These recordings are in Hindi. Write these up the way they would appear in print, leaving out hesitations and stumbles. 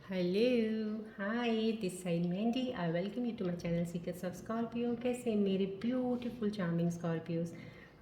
Hello, hi, this side Mandy. I welcome you to my channel Secrets of Scorpio. कैसे मेरे beautiful charming Scorpios.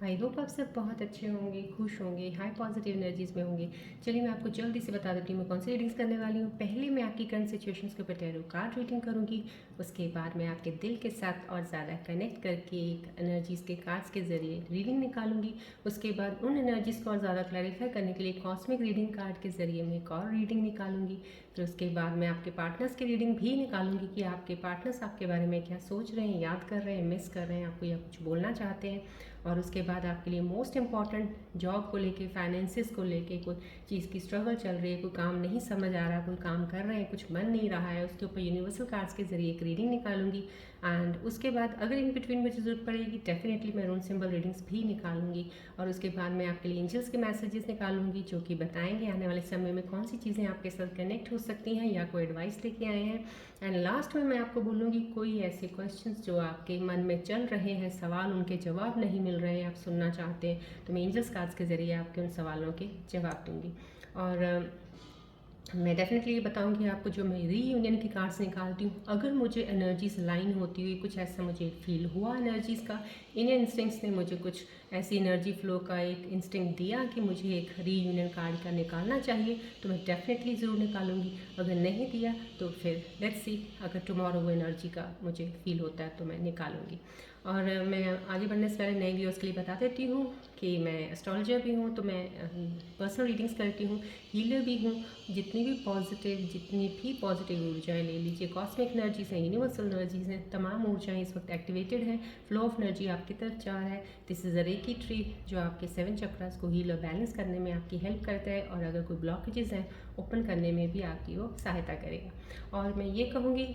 I hope आप सब बहुत अच्छे होंगे, खुश होंगे, हाई पॉजिटिव एनर्जीज में होंगे। चलिए मैं आपको जल्दी से बता देती हूँ मैं कौन सी रीडिंग्स करने वाली हूँ। पहले मैं आपकी करंट सिचुएशंस के ऊपर टैरो कार्ड रीडिंग करूँगी। उसके बाद मैं आपके दिल के साथ और ज़्यादा कनेक्ट करके एक एनर्जीज़ के कार्ड्स के ज़रिए रीडिंग निकालूंगी। उसके बाद उन एनर्जीज़ को और ज़्यादा क्लैरिफाई करने के लिए कॉस्मिक रीडिंग कार्ड के ज़रिए मैं एक और रीडिंग निकालूंगी। फिर उसके बाद मैं आपके पार्टनर्स की रीडिंग भी निकालूंगी कि आपके पार्टनर्स आपके बारे में क्या सोच रहे हैं, याद कर रहे हैं, मिस कर रहे हैं, आपको या कुछ बोलना चाहते हैं। और उसके बाद आपके लिए मोस्ट इम्पॉर्टेंट जॉब को लेके, फाइनेंसिस को लेके कोई चीज़ की स्ट्रगल चल रही है, कोई काम नहीं समझ आ रहा, कोई काम कर रहे हैं कुछ बन नहीं रहा है, उसके ऊपर यूनिवर्सल कार्ड्स के जरिए एक रीडिंग निकालूंगी। एंड उसके बाद अगर इन बिटवीन मुझे ज़रूरत पड़ेगी डेफिनेटली मैं रून सिंबल रीडिंग्स भी निकालूंगी। और उसके बाद मैं आपके लिए एंजल्स के मैसेजेस निकालूंगी जो कि बताएंगे आने वाले समय में कौन सी चीज़ें आपके साथ कनेक्ट हो सकती हैं या कोई एडवाइस लेके आए हैं। एंड लास्ट में मैं आपको बोलूँगी कोई ऐसे क्वेश्चंस जो आपके मन में चल रहे हैं, सवाल उनके जवाब नहीं मिल रहे हैं, आप सुनना चाहते हैं, तो मैं एंजल्स कार्ड्स के ज़रिए आपके उन सवालों के जवाब दूँगी। और मैं डेफिनेटली ये बताऊंगी आपको जो मैं रीयूनियन की कार्ड्स निकालती हूँ, अगर मुझे एनर्जीज लाइन होती हुई कुछ ऐसा मुझे फील हुआ एनर्जीज़ का, इन इंस्टिंक्ट्स ने मुझे कुछ ऐसी एनर्जी फ्लो का एक इंस्टिंक्ट दिया कि मुझे एक रीयूनियन कार्ड का निकालना चाहिए, तो मैं डेफिनेटली ज़रूर निकालूंगी। अगर नहीं दिया तो फिर लेट्स सी, अगर टुमारो वो एनर्जी का मुझे फील होता है तो मैं निकालूंगी। और मैं आगे बढ़ने से पहले नए व्यूअर्स के लिए बता देती हूँ कि मैं एस्ट्रोलॉजर भी हूँ, तो मैं पर्सनल रीडिंग्स करती हूँ, हीलर भी हूँ। जितनी भी पॉजिटिव ऊर्जाएं ले लीजिए, कॉस्मिक एनर्जीज हैं, यूनिवर्सल एनर्जीज हैं, तमाम ऊर्जाएं इस वक्त एक्टिवेटेड हैं। फ्लो ऑफ एनर्जी आपकी तरफ जा रहा है। This is a reiki tree जो आपके 7 चक्रास को हील और बैलेंस करने में आपकी हेल्प करता है, और अगर कोई ब्लॉकेजेस हैं ओपन करने में भी आपकी वो सहायता करेगा। और मैं ये कहूँगी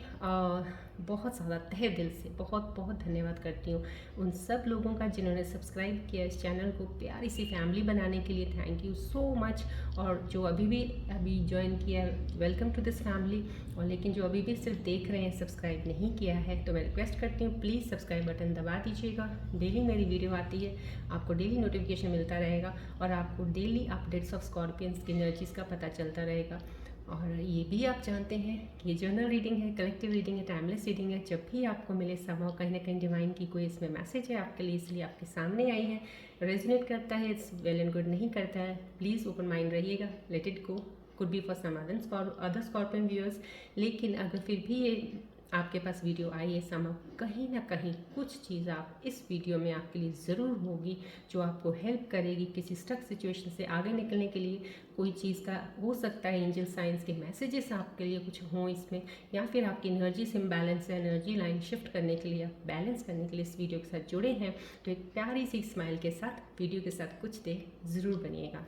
बहुत ज़्यादा तहे दिल से बहुत बहुत धन्यवाद करती हूँ उन सब लोगों का जिन्होंने सब्सक्राइब किया इस चैनल को प्यारी सी फैमिली बनाने के लिए। Thank you so much. और जो अभी ज्वाइन किया, वेलकम टू दिस फैमिली। और लेकिन जो अभी भी सिर्फ देख रहे हैं, सब्सक्राइब नहीं किया है, तो मैं रिक्वेस्ट करती हूँ प्लीज़ सब्सक्राइब बटन दबा दीजिएगा। डेली मेरी वीडियो आती है, आपको डेली नोटिफिकेशन मिलता रहेगा और आपको डेली अपडेट्स ऑफ स्कॉर्पियंस की एनर्जीज़ का पता चलता रहेगा। और ये भी आप जानते हैं कि ये जर्नल रीडिंग है, कलेक्टिव रीडिंग है, टाइमलेस रीडिंग है। जब भी आपको मिले समहाउ कहीं ना कहीं डिवाइन की कोई इसमें मैसेज है आपके लिए, इसलिए आपके सामने आई है। रेजोनेट करता है इट्स वेल एंड गुड, नहीं करता है प्लीज़ ओपन माइंड रहिएगा, let it go. Could be for some other scorpion viewers. लेकिन अगर फिर भी ये आपके पास वीडियो आई है समहाउ, कहीं ना कहीं कुछ चीज़ आप इस वीडियो में आपके लिए ज़रूर होगी जो आपको हेल्प करेगी किसी स्टक सिचुएशन से आगे निकलने के लिए। कोई चीज़ का हो सकता है एंजल साइंस के मैसेजेस आपके लिए कुछ हों इसमें, या फिर आपकी एनर्जी से इम्बैलेंस है, एनर्जी लाइन शिफ्ट करने के लिए, बैलेंस करने के लिए इस वीडियो के साथ जुड़े हैं, तो एक प्यारी सी स्माइल के साथ वीडियो के साथ कुछ देर ज़रूर बनिएगा।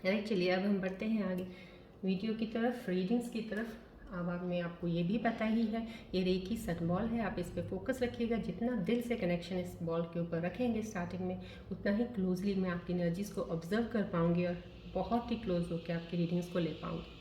राइट, चलिए अब हम बढ़ते हैं आगे वीडियो की तरफ, रीडिंग्स की तरफ। अब मैं आपको ये भी पता ही है, ये रेकी सन बॉल है, आप इस पर फोकस रखिएगा। जितना दिल से कनेक्शन इस बॉल के ऊपर रखेंगे स्टार्टिंग में, उतना ही क्लोजली मैं आपकी एनर्जीज़ को ऑब्जर्व कर पाऊँगी और बहुत ही क्लोज होकर आपकी रीडिंग्स को ले पाऊँगी।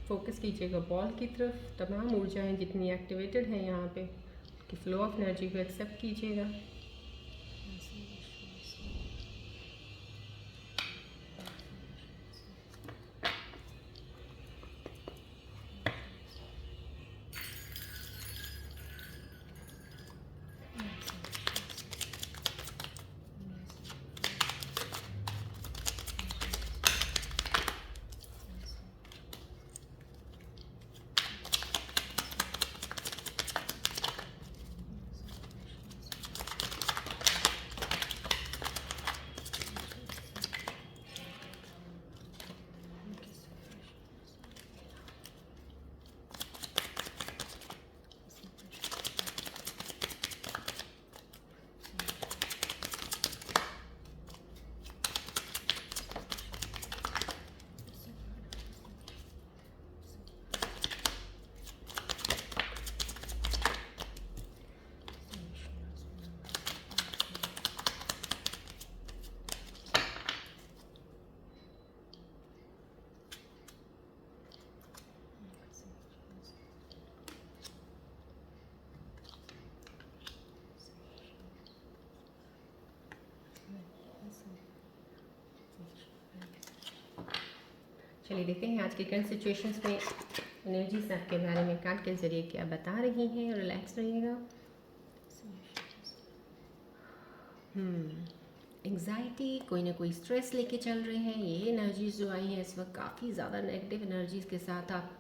फोकस कीजिएगा बॉल की तरफ, तमाम ऊर्जाएं जितनी एक्टिवेटेड हैं यहाँ पे, कि फ्लो ऑफ एनर्जी को एक्सेप्ट कीजिएगा। चलिए देखते हैं आज के करंट सिचुएशंस में एनर्जीज आपके बारे में कार्ड के ज़रिए क्या बता रही हैं। रिलैक्स रहिएगा। एंग्जाइटी, कोई ना कोई स्ट्रेस लेके चल रहे हैं। ये एनर्जीज जो आई हैं इस वक्त काफ़ी ज़्यादा नेगेटिव एनर्जीज के साथ आप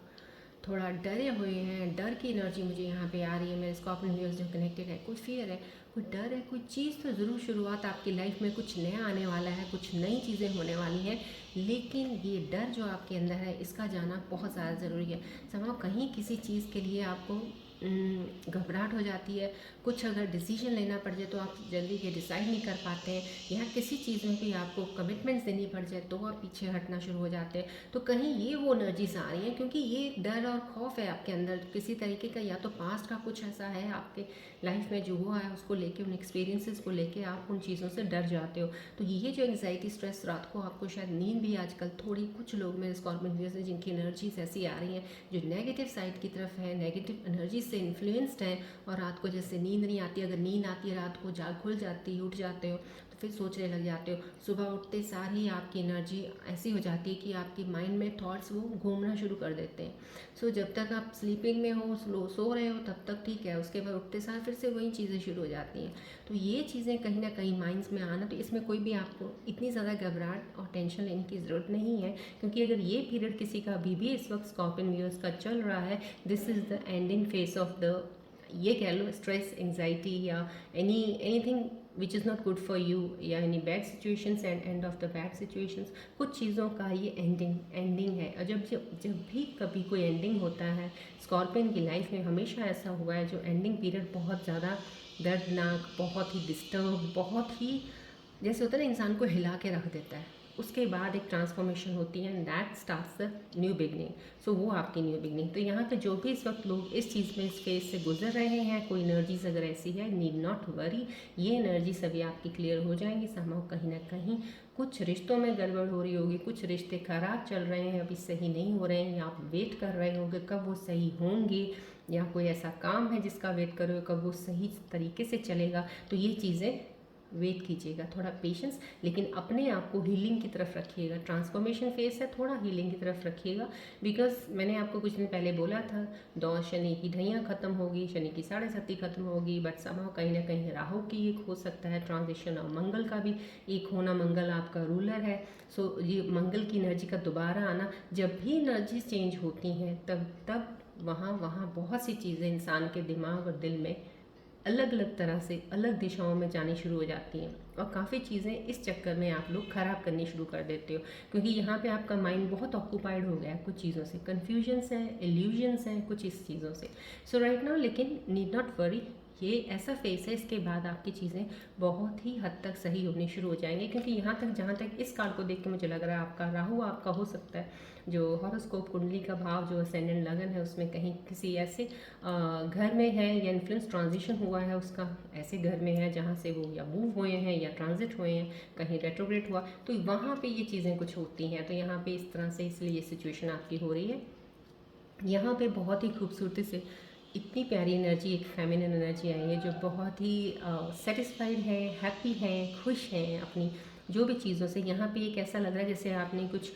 थोड़ा डरे हुए हैं। डर की एनर्जी मुझे यहाँ पे आ रही है। मेरे स्कॉर्पियो व्यूअर्स जो कनेक्टेड है, कोई फियर है, कोई डर है, कोई चीज़ तो ज़रूर शुरुआत आपकी लाइफ में कुछ नया आने वाला है, कुछ नई चीज़ें होने वाली हैं। लेकिन ये डर जो आपके अंदर है इसका जाना बहुत ज़्यादा ज़रूरी है। समाव कहीं किसी चीज़ के लिए आपको घबराहट हो जाती है। कुछ अगर डिसीजन लेना पड़ जाए तो आप जल्दी ये डिसाइड नहीं कर पाते हैं, या किसी चीज़ में भी आपको कमिटमेंट्स देनी पड़ जाए तो आप पीछे हटना शुरू हो जाते हैं। तो कहीं ये वो एनर्जीज आ रही हैं क्योंकि ये डर और खौफ है आपके अंदर किसी तरीके का, या तो पास्ट का कुछ ऐसा है आपके लाइफ में जो हुआ है उसको लेके, उन एक्सपीरियंसेस को लेके आप उन चीज़ों से डर जाते हो। तो ये जो एंग्जाइटी, स्ट्रेस, रात को आपको शायद नींद भी आजकल थोड़ी, कुछ लोग मेरे स्कॉर्पियो व्यूअर्स हैं जिनकी एनर्जीज ऐसी आ रही हैं जो नेगेटिव साइड की तरफ है, नेगेटिव एनर्जी से इन्फ्लुएंस्ड है। और रात को जैसे नींद नहीं आती, अगर नींद आती है रात को जाग खुल जाती है, उठ जाते हो तो फिर सोचने लग जाते हो। सुबह उठते सार ही आपकी एनर्जी ऐसी हो जाती है कि आपकी माइंड में थॉट्स वो घूमना शुरू कर देते हैं। सो जब तक आप स्लीपिंग में हो, सो रहे हो तब तक ठीक है, उसके बाद उठते सार फिर से वही चीज़ें शुरू हो जाती हैं। तो ये चीज़ें कहीं ना कहीं माइंड्स में आना, तो इसमें कोई भी आपको इतनी ज़्यादा घबराहट और टेंशन लेने की ज़रूरत नहीं है। क्योंकि अगर ये पीरियड किसी का भी इस वक्त स्कॉर्पियो व्यूअर्स का चल रहा है, this is the ending phase of the, ये कह लो, स्ट्रेस, एंग्जाइटी या anything which is not good for you, या any bad situations and end of the bad situations. कुछ चीज़ों का ये एंडिंग है। और जब भी कभी कोई एंडिंग होता है स्कॉर्पियन की लाइफ में, हमेशा ऐसा हुआ है जो एंडिंग पीरियड बहुत ज़्यादा दर्दनाक, बहुत ही डिस्टर्ब, बहुत ही जैसे होता है ना इंसान को हिला के रख देता है। उसके बाद एक ट्रांसफॉर्मेशन होती है and that starts the new beginning. So वो आपकी न्यू बिगनिंग। तो यहाँ पे जो भी इस वक्त लोग इस चीज़ में, इस फेज से गुजर रहे हैं, कोई एनर्जीज अगर ऐसी है, नीड नॉट वरी, ये एनर्जी सभी आपकी क्लियर हो जाएंगी। समाव कहीं ना कहीं कुछ रिश्तों में गड़बड़ हो रही होगी, कुछ रिश्ते खराब चल रहे हैं, अभी सही नहीं हो रहे हैं, या आप वेट कर रहे होंगे कब वो सही होंगे, या कोई ऐसा काम है जिसका वेट कर रहे हो कब वो सही तरीके से चलेगा। तो ये चीज़ें वेट कीजिएगा, थोड़ा पेशेंस, लेकिन अपने आप को हीलिंग की तरफ रखिएगा। ट्रांसफॉर्मेशन फेस है, थोड़ा हीलिंग की तरफ रखिएगा। बिकॉज मैंने आपको कुछ दिन पहले बोला था, शनि की ढैया खत्म होगी, शनि की 7.5 खत्म होगी, बट समाव कहीं ना कहीं राहु की एक हो सकता है ट्रांजिशन, और मंगल का भी एक होना। मंगल आपका रूलर है। सो ये मंगल की एनर्जी का दोबारा आना, जब भी एनर्जी चेंज होती हैं तब वहाँ बहुत सी चीज़ें इंसान के दिमाग और दिल में अलग अलग तरह से अलग दिशाओं में जानी शुरू हो जाती हैं, और काफ़ी चीज़ें इस चक्कर में आप लोग ख़राब करनी शुरू कर देते हो। क्योंकि यहाँ पे आपका माइंड बहुत ऑक्यूपाइड हो गया है कुछ चीज़ों से, कन्फ्यूजन्स हैं, इल्यूजन्स हैं कुछ इस चीज़ों से। सो राइट नाउ, लेकिन नीड नॉट वरी, ये ऐसा फेस है, इसके बाद आपकी चीज़ें बहुत ही हद तक सही होनी शुरू हो जाएंगी। क्योंकि यहाँ तक, जहाँ तक इस कार्ड को देख के मुझे लग रहा है, आपका राहु आपका हो सकता है जो हॉरोस्कोप कुंडली का भाव, जो असेंडेंट लगन है, उसमें कहीं किसी ऐसे घर में है, या इन्फ्लुएंस ट्रांजिशन हुआ है उसका ऐसे घर में है जहाँ से वो या मूव हुए हैं या ट्रांजिट हुए हैं, कहीं रेट्रोग्रेड हुआ, तो वहाँ पे ये चीज़ें कुछ होती हैं। तो यहाँ पे इस तरह से, इसलिए ये सिचुएशन आपकी हो रही है। यहाँ पे बहुत ही खूबसूरती से इतनी प्यारी एनर्जी, एक फेमिनिन एनर्जी आई है जो बहुत ही सेटिस्फाइड है, हैप्पी है, खुश है अपनी जो भी चीज़ों से। यहाँ पे एक ऐसा लग रहा है जैसे आपने कुछ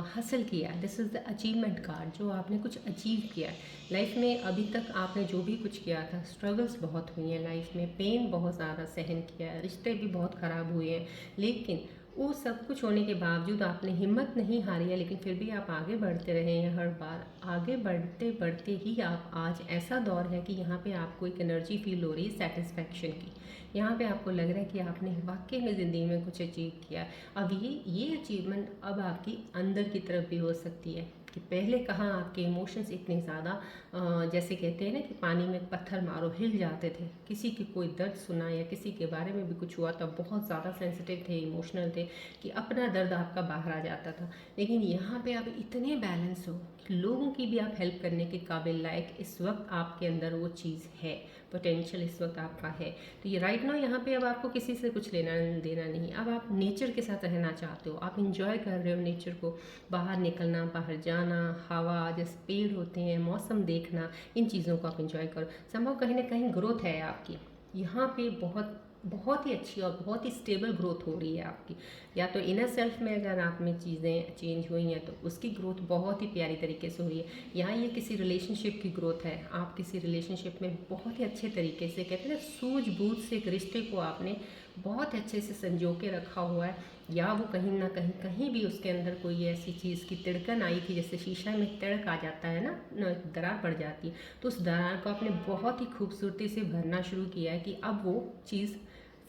हासिल किया। This is the achievement card, जो आपने कुछ अचीव किया है लाइफ में। अभी तक आपने जो भी कुछ किया था, स्ट्रगल्स बहुत हुई हैं लाइफ में, पेन बहुत ज़्यादा सहन किया है, रिश्ते भी बहुत ख़राब हुए हैं, लेकिन वो सब कुछ होने के बावजूद आपने हिम्मत नहीं हारी है, लेकिन फिर भी आप आगे बढ़ते रहे हैं। हर बार आगे बढ़ते बढ़ते ही आप, आज ऐसा दौर है कि यहाँ पे आपको एक एनर्जी फील हो रही है सेटिस्फैक्शन की। यहाँ पे आपको लग रहा है कि आपने वाकई में ज़िंदगी में कुछ अचीव किया। अब ये अचीवमेंट अब आपकी अंदर की तरफ भी हो सकती है कि पहले कहाँ आपके इमोशंस इतने ज़्यादा, जैसे कहते हैं ना कि पानी में पत्थर मारो हिल जाते थे, किसी की कोई दर्द सुना या किसी के बारे में भी कुछ हुआ तब बहुत ज़्यादा सेंसिटिव थे, इमोशनल थे, कि अपना दर्द आपका बाहर आ जाता था। लेकिन यहाँ पे आप इतने बैलेंस हो कि लोगों की भी आप हेल्प करने के काबिल लायक इस वक्त आपके अंदर वो चीज़ है, पोटेंशियल इस वक्त आपका है। तो ये राइट नाउ यहाँ पे अब आपको किसी से कुछ लेना देना नहीं, अब आप नेचर के साथ रहना चाहते हो, आप इंजॉय कर रहे हो नेचर को, बाहर निकलना, बाहर जाना, हवा, जैसे पेड़ होते हैं, मौसम देखना, इन चीज़ों को आप इंजॉय करो। संभव कहीं ना कहीं ग्रोथ है आपकी यहाँ पे, बहुत बहुत ही अच्छी और बहुत ही स्टेबल ग्रोथ हो रही है आपकी। या तो इनर सेल्फ में अगर आप में चीज़ें चेंज हुई हैं तो उसकी ग्रोथ बहुत ही प्यारी तरीके से हो रही है। यहाँ ये किसी रिलेशनशिप की ग्रोथ है, आप किसी रिलेशनशिप में बहुत ही अच्छे तरीके से, कहते हैं ना, सूझबूझ से एक रिश्ते को आपने बहुत अच्छे से संजो के रखा हुआ है। या वो कहीं ना कहीं कहीं भी उसके अंदर कोई ऐसी चीज़ की तिड़कन आई थी, जैसे शीशा में तिड़क आ जाता है ना, दरार पड़ जाती है, तो उस दरार को आपने बहुत ही खूबसूरती से भरना शुरू किया है कि अब वो चीज़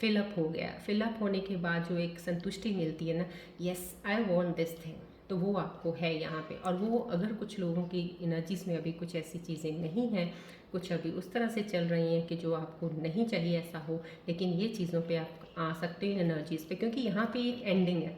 फिलअप हो गया। फिलअप होने के बाद जो एक संतुष्टि मिलती है ना, yes I want this thing, तो वो आपको है यहाँ पे। और वो अगर कुछ लोगों की एनर्जीज में अभी कुछ ऐसी चीज़ें नहीं हैं, कुछ अभी उस तरह से चल रही हैं कि जो आपको नहीं चाहिए ऐसा हो, लेकिन ये चीज़ों पे आप आ सकते हो एनर्जीज पे, क्योंकि यहाँ पे एक एंडिंग है,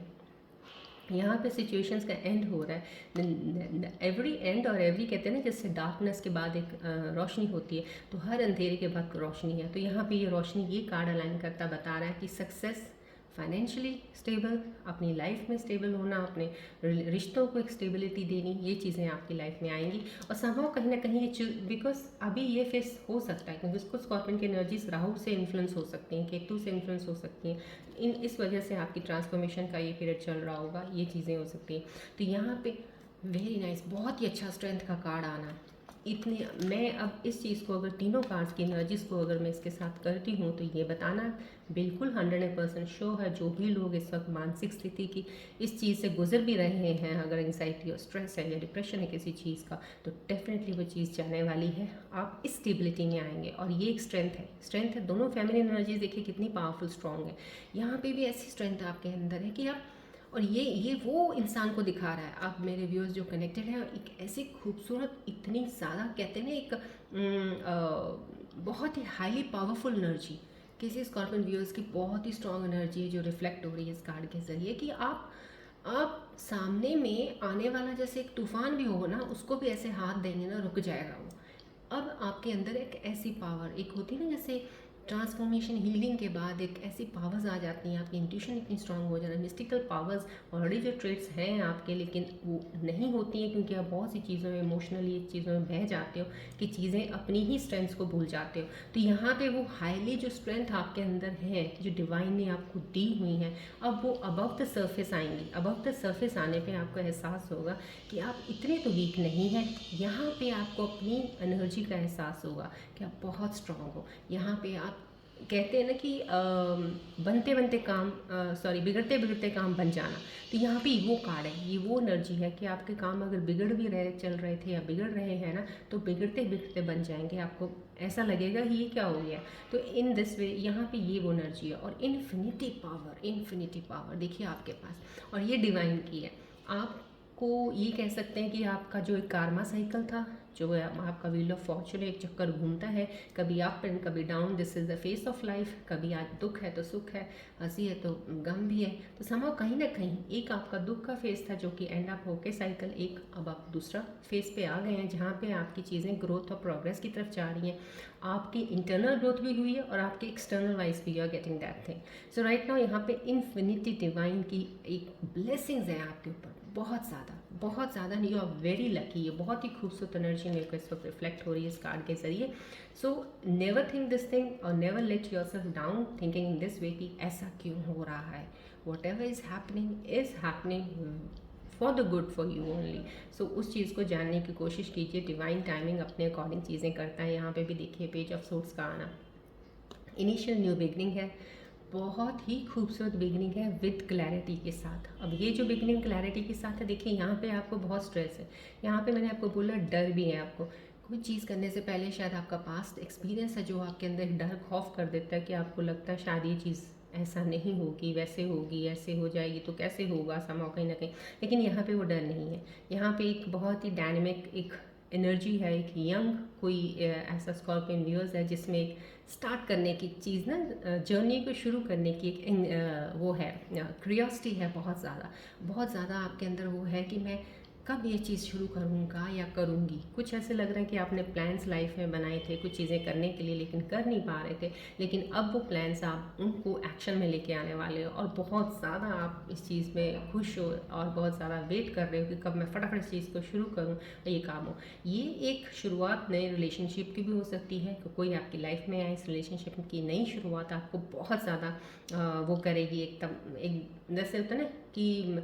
यहाँ पे सिचुएशंस का एंड हो रहा है। एवरी एंड और एवरी, कहते हैं ना, जैसे डार्कनेस के बाद एक रोशनी होती है, तो हर अंधेरे के बाद रोशनी है। तो यहाँ पे ये रोशनी, ये कार्ड अलाइन करता बता रहा है कि सक्सेस, फाइनेंशियली स्टेबल, अपनी लाइफ में स्टेबल होना, अपने रिश्तों को एक स्टेबिलिटी देनी, ये चीज़ें आपकी लाइफ में आएंगी। और संभव कहीं ना कहीं ये, बिकॉज अभी ये फेस हो सकता है क्योंकि उसको स्कॉर्पियन की एनर्जीज राहु से इन्फ्लुएंस हो सकती हैं, केतु से इन्फ्लुएंस हो सकती हैं, इस वजह से आपकी ट्रांसफॉर्मेशन का ये पीरियड चल रहा होगा, ये चीज़ें हो सकती हैं। तो यहाँ पे वेरी नाइस, बहुत ही अच्छा स्ट्रेंथ का कार्ड आना। इतने मैं अब इस चीज़ को, अगर तीनों कार्ड्स की एनर्जीज को अगर मैं इसके साथ करती हूँ, तो ये बताना बिल्कुल 100% श्योर है, जो भी लोग इस वक्त मानसिक स्थिति की इस चीज़ से गुजर भी रहे हैं, अगर एंग्जाइटी और स्ट्रेस है या डिप्रेशन है किसी चीज़ का, तो डेफिनेटली वो चीज़ जाने वाली है। आप इस स्टेबिलिटी में आएंगे और ये एक स्ट्रेंथ है। दोनों फेमिनिन एनर्जीज देखिए कितनी पावरफुल स्ट्रॉन्ग है। यहाँ पे भी ऐसी स्ट्रेंथ आपके अंदर है कि आप, और ये वो इंसान को दिखा रहा है, आप मेरे व्यूअर्स जो कनेक्टेड हैं, एक ऐसी खूबसूरत, इतनी ज़्यादा, कहते हैं ना, एक बहुत ही हाईली पावरफुल एनर्जी, किसी स्कॉर्पियन व्यूअर्स की बहुत ही स्ट्रॉन्ग एनर्जी है जो रिफ्लेक्ट हो रही है इस कार्ड के ज़रिए, कि आप सामने में आने वाला जैसे एक तूफान भी हो ना, उसको भी ऐसे हाथ देंगे ना, रुक जाएगा वो। अब आपके अंदर एक ऐसी पावर, एक होती है ना, जैसे ट्रांसफॉर्मेशन हीलिंग के बाद एक ऐसी पावर्स आ जाती हैं, आपकी इंट्यूशन इतनी स्ट्रांग हो जाना, मिस्टिकल पावर्स ऑलरेडी जो ट्रेड्स हैं आपके, लेकिन वो नहीं होती हैं क्योंकि आप बहुत सी चीज़ों में इमोशनली चीज़ों में बह जाते हो कि चीज़ें अपनी ही स्ट्रेंथ्स को भूल जाते हो। तो यहाँ पे वो हाईली जो स्ट्रेंथ आपके अंदर है, जो डिवाइन ने आपको दी हुई है, अब वो अबव द सर्फेस आएंगी। अबव द सर्फेस आने पर आपको एहसास होगा कि आप इतने तो वीक नहीं हैं। यहाँ पर आपको अपनी एनर्जी का एहसास होगा कि आप बहुत स्ट्रांग हो। यहाँ पे आप, कहते हैं ना कि बनते बनते काम, सॉरी, बिगड़ते बिगड़ते काम बन जाना, तो यहाँ पे वो कार्ड है, ये वो एनर्जी है कि आपके काम अगर बिगड़ भी रहे, चल रहे थे या बिगड़ रहे हैं ना, तो बिगड़ते बिगड़ते बन जाएंगे। आपको ऐसा लगेगा कि ये क्या हो गया। तो इन दिस वे यहाँ पे ये वो एनर्जी है। और इन्फिनिटी पावर देखिए आपके पास, और ये डिवाइन की है। आपको ये कह सकते हैं कि आपका जो एक कार्मा साइकिल था, जो आपका व्हील ऑफ फॉर्चून एक चक्कर घूमता है, कभी अप एंड कभी down, this is the face of life. कभी आज दुख है तो सुख है, हंसी है तो गम भी है। तो समाव कहीं ना कहीं एक आपका दुख का फेस था जो कि एंड अप होके साइकिल, एक अब आप दूसरा फेस पे आ गए हैं जहाँ पे आपकी चीज़ें ग्रोथ और प्रोग्रेस की तरफ जा रही हैं। आपकी इंटरनल ग्रोथ भी हुई है और आपके एक्सटर्नल वाइज भी, you are getting that thing. So right now यहाँ पे इन्फिनिटी डिवाइन की एक ब्लेसिंग्स है आपके ऊपर, बहुत ज़्यादा नहीं, यू आर वेरी लकी। ये बहुत ही खूबसूरत एनर्जी मेरे को इस वक्त रिफ्लेक्ट हो रही है इस कार्ड के जरिए। So never think this thing और never let yourself down thinking in this way कि ऐसा क्यों हो रहा है। Whatever is happening for the good for you only. So उस चीज़ को जानने की कोशिश कीजिए। डिवाइन टाइमिंग अपने अकॉर्डिंग चीज़ें करता है। यहाँ पे भी देखिए पेज ऑफ सोर्ट्स का आना, इनिशियल न्यू बिगनिंग है, बहुत ही खूबसूरत बिगनिंग है विद क्लैरिटी के साथ। अब ये जो बिगनिंग क्लैरिटी के साथ है, देखिए यहाँ पे आपको बहुत स्ट्रेस है, यहाँ पे मैंने आपको बोला डर भी है। आपको कोई चीज़ करने से पहले शायद आपका पास्ट एक्सपीरियंस है जो आपके अंदर एक डर खौफ कर देता है कि आपको लगता है शायद ये चीज़ ऐसा नहीं होगी, वैसे होगी, ऐसे हो जाएगी तो कैसे होगा, समाव कहीं ना कहीं। लेकिन यहाँ पे वो डर नहीं है। यहाँ पे एक बहुत ही डायनेमिक एक एनर्जी है, एक यंग कोई ऐसा स्कॉर्पियन व्यूअर्स है जिसमें एक स्टार्ट करने की चीज़ ना, जर्नी को शुरू करने की एक वो है, क्यूरियोसिटी है बहुत ज़्यादा आपके अंदर। वो है कि मैं कब ये चीज़ शुरू करूँगा या करूँगी। कुछ ऐसे लग रहा है कि आपने प्लान्स लाइफ में बनाए थे कुछ चीज़ें करने के लिए, लेकिन कर नहीं पा रहे थे, लेकिन अब वो प्लान्स आप उनको एक्शन में लेके आने वाले हो और बहुत ज़्यादा आप इस चीज़ में खुश हो और बहुत ज़्यादा वेट कर रहे हो कि कब मैं फटाफट इस चीज़ को शुरू करूँ और ये काम हो। ये एक शुरुआत नए रिलेशनशिप की भी हो सकती है कि कोई आपकी लाइफ में आए, इस रिलेशनशिप की नई शुरुआत आपको बहुत ज़्यादा वो करेगी, एकदम एक जैसे होता है ना कि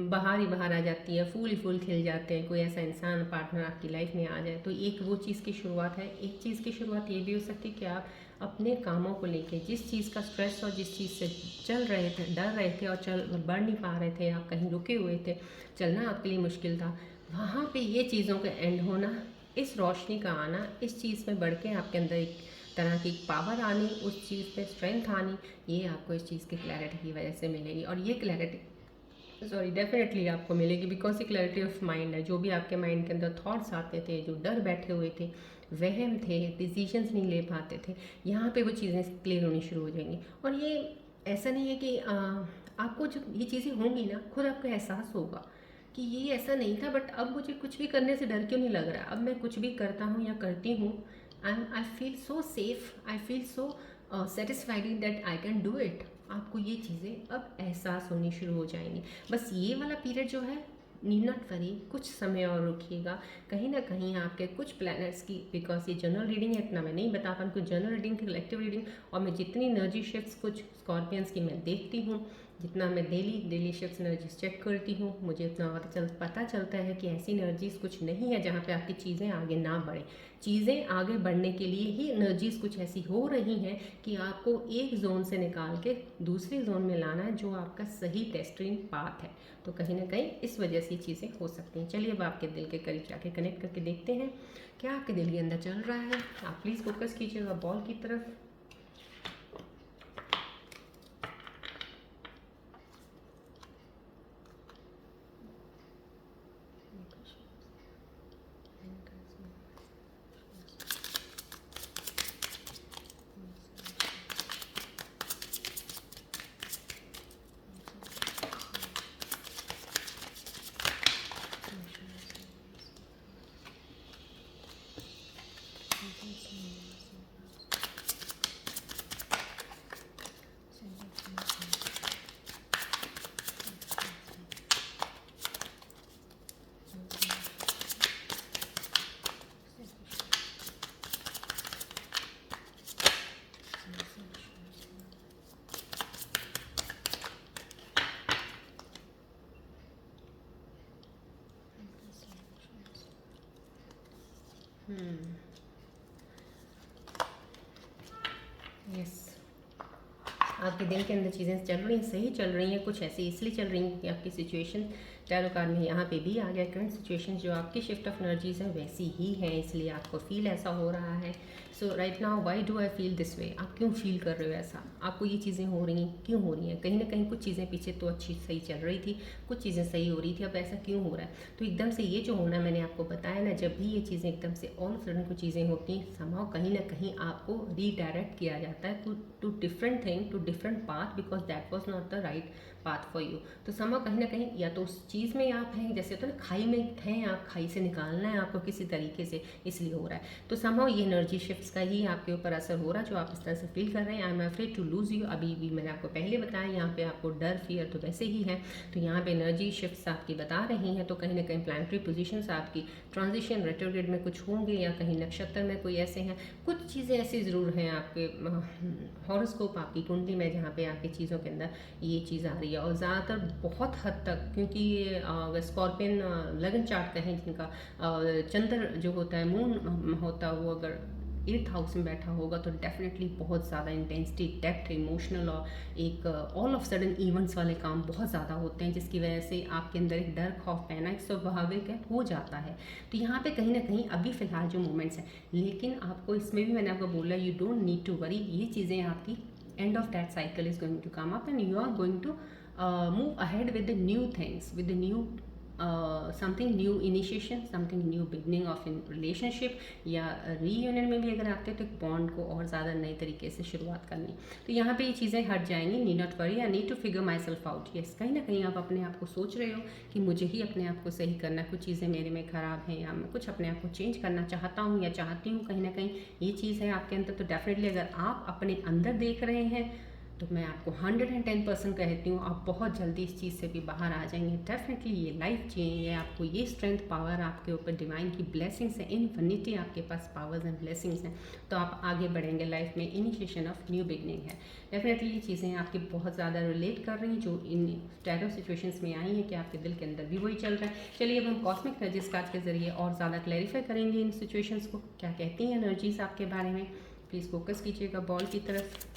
बाहर ही बाहर आ जाती है, फूल ही फूल खिल जाते हैं, कोई ऐसा इंसान पार्टनर आपकी लाइफ में आ जाए, तो एक वो चीज़ की शुरुआत है। एक चीज़ की शुरुआत ये भी हो सकती है कि आप अपने कामों को लेके जिस चीज़ का स्ट्रेस और जिस चीज़ से चल रहे थे, डर रहे थे और बढ़ नहीं पा रहे थे, आप कहीं रुके हुए थे, चलना आपके लिए मुश्किल था, वहाँ पे ये चीज़ों का एंड होना, इस रोशनी का आना, इस चीज़ में बढ़ के आपके अंदर एक तरह की पावर आनी, उस चीज़ पे स्ट्रेंथ आनी, ये आपको इस चीज़ की क्लैरिटी की वजह से मिलेगी। और ये क्लैरिटी डेफिनेटली आपको मिलेगी बिकॉज ये क्लैरिटी ऑफ माइंड है। जो भी आपके माइंड के अंदर थॉट्स आते थे, जो डर बैठे हुए थे, वहम थे, डिसीजंस नहीं ले पाते थे, यहाँ पे वो चीज़ें क्लियर होनी शुरू हो जाएंगी। और ये ऐसा नहीं है कि आपको जब ये चीज़ें होंगी ना, खुद आपको एहसास होगा कि ये ऐसा नहीं था, बट अब मुझे कुछ भी करने से डर क्यों नहीं लग रहा है। अब मैं कुछ भी करता हूँ या करती हूँ, I feel so safe, I feel so satisfied that I can do it. आपको ये चीज़ें अब एहसास होनी शुरू हो जाएंगी। बस ये वाला पीरियड जो है, नीड नॉट वरी, कुछ समय और रुकिएगा। कहीं ना कहीं आपके कुछ प्लैनेट्स की, बिकॉज ये जनरल रीडिंग है, इतना मैं नहीं बता पाऊँ, कुछ जनरल रीडिंग, कलेक्टिव रीडिंग, और मैं जितनी एनर्जी शिफ्ट्स कुछ स्कॉर्पियंस की मैं देखती हूँ, जितना मैं डेली शिफ्ट्स एनर्जीज चेक करती हूँ, मुझे इतना पता चलता है कि ऐसी एनर्जीज कुछ नहीं है जहाँ पे आपकी चीज़ें आगे ना बढ़ें। चीज़ें आगे बढ़ने के लिए ही एनर्जीज कुछ ऐसी हो रही हैं कि आपको एक जोन से निकाल के दूसरे जोन में लाना है, जो आपका सही डेस्टिनी पाथ है। तो कहीं ना कहीं इस वजह से चीज़ें हो सकती हैं। चलिए अब आपके दिल के करीब जाके कनेक्ट करके देखते हैं क्या आपके दिल के अंदर चल रहा है। आप प्लीज़ फोकस कीजिएगा बॉल की तरफ। यस, आपके दिल के अंदर चीज़ें चल रही हैं, सही चल रही हैं, कुछ ऐसी इसलिए चल रही हैं कि आपकी सिचुएशन टैरो कार्ड में यहाँ पे भी आ गया। करंट सिचुएशन जो आपकी शिफ्ट ऑफ एनर्जीज है वैसी ही है, इसलिए आपको फील ऐसा हो रहा है। So right now why do I feel this way, आप क्यों फील कर रहे हो ऐसा, आपको ये चीज़ें हो रही हैं, क्यों हो रही हैं। कहीं ना कहीं कुछ चीज़ें पीछे तो अच्छी सही चल रही थी, कुछ चीज़ें सही हो रही थी, अब ऐसा क्यों हो रहा है। तो एकदम से ये जो होना, मैंने आपको बताया ना, जब भी ये चीज़ें एकदम से ऑल ऑफ सडन कुछ चीज़ें होती हैं, समाव कहीं ना कहीं आपको रीडायरेक्ट किया जाता है to different thing, to different path, because that was not the right path for you. तो समाव कहीं ना कहीं या तो उस चीज़ में आप हैं, जैसे होता है ना खाई में हैं आप, खाई से निकालना है आपको किसी तरीके से, इसलिए हो रहा है। तो समाव ये एनर्जी शिफ्ट्स का ही आपके ऊपर असर हो रहा है, जो आप इस तरह से फील कर रहे हैं। I am afraid to lose you, अभी भी मैंने आपको पहले बताया, यहाँ पे आपको डर फियर तो वैसे ही है। तो यहाँ पे एनर्जी शिफ्ट्स आपकी बता रही हैं, तो कहीं ना कहीं प्लानिटरी पोजीशंस आपकी ट्रांजिशन रेट्रोग्रेड में कुछ होंगे, या कहीं नक्षत्र में कोई ऐसे हैं, कुछ चीज़ें ऐसी ज़रूर हैं आपके हॉरोस्कोप, आपकी कुंडली में, जहाँ पे आपकी चीज़ों के अंदर ये चीज़ आ रही है। और ज़्यादातर बहुत हद तक, क्योंकि ये स्कॉर्पियन लगन चार्ट का है, जिनका चंद्र जो होता है, मून होता है, वो अगर 8th हाउस में बैठा होगा तो डेफिनेटली बहुत ज़्यादा इंटेंसिटी, डेप्थ, इमोशनल और एक ऑल ऑफ सडन इवेंट्स वाले काम बहुत ज़्यादा होते हैं, जिसकी वजह से आपके अंदर एक डर, खौफ, पैनिक स्वाभाविक है, हो जाता है। तो यहाँ पे कहीं ना कहीं अभी फ़िलहाल जो मोमेंट्स हैं, लेकिन आपको इसमें भी मैंने आपको बोला, you don't need to worry, ये चीज़ें आपकी end of that cycle is going to come up and you are going to move ahead with the new things, with the new something new initiation, something new beginning of in relationship, या रीयूनियन में भी अगर आते हैं तो एक बॉन्ड को और ज़्यादा नए तरीके से शुरुआत करनी। तो यहाँ पे ये चीज़ें हट जाएंगी। Need not worry, I need to figure myself out. Yes, कहीं ना कहीं आप अपने आप को सोच रहे हो कि मुझे ही अपने आप को सही करना, कुछ चीज़ें मेरे में ख़राब हैं, या मैं कुछ अपने आप को चेंज करना चाहता हूँ या चाहती हूँ, कहीं ना कहीं ये चीज़ है आपके अंदर। तो डेफिनेटली अगर आप अपने अंदर देख रहे हैं तो मैं आपको 110% कहती हूँ आप बहुत जल्दी इस चीज़ से भी बाहर आ जाएंगे। डेफिनेटली ये लाइफ चेंज है, आपको ये स्ट्रेंथ पावर आपके ऊपर डिवाइन की ब्लेसिंग्स है, इन्फिनिटी आपके पास पावर्स एंड ब्लेसिंग्स हैं, तो आप आगे बढ़ेंगे लाइफ में। इनिशिएशन ऑफ न्यू बिगनिंग है। डेफिनेटली ये चीज़ें आपकी बहुत ज़्यादा रिलेट कर रही हैं जो इन टैरो सिचुएशंस में आई हैं कि आपके दिल के अंदर भी वही चल रहा है। चलिए अब हम कॉस्मिक एनर्जीज कार्ड के ज़रिए और ज़्यादा क्लैरिफाई करेंगे इन सिचुएशंस को, क्या कहती हैं एनर्जीज आपके बारे में। प्लीज़ फोकस कीजिएगा बॉल की तरफ।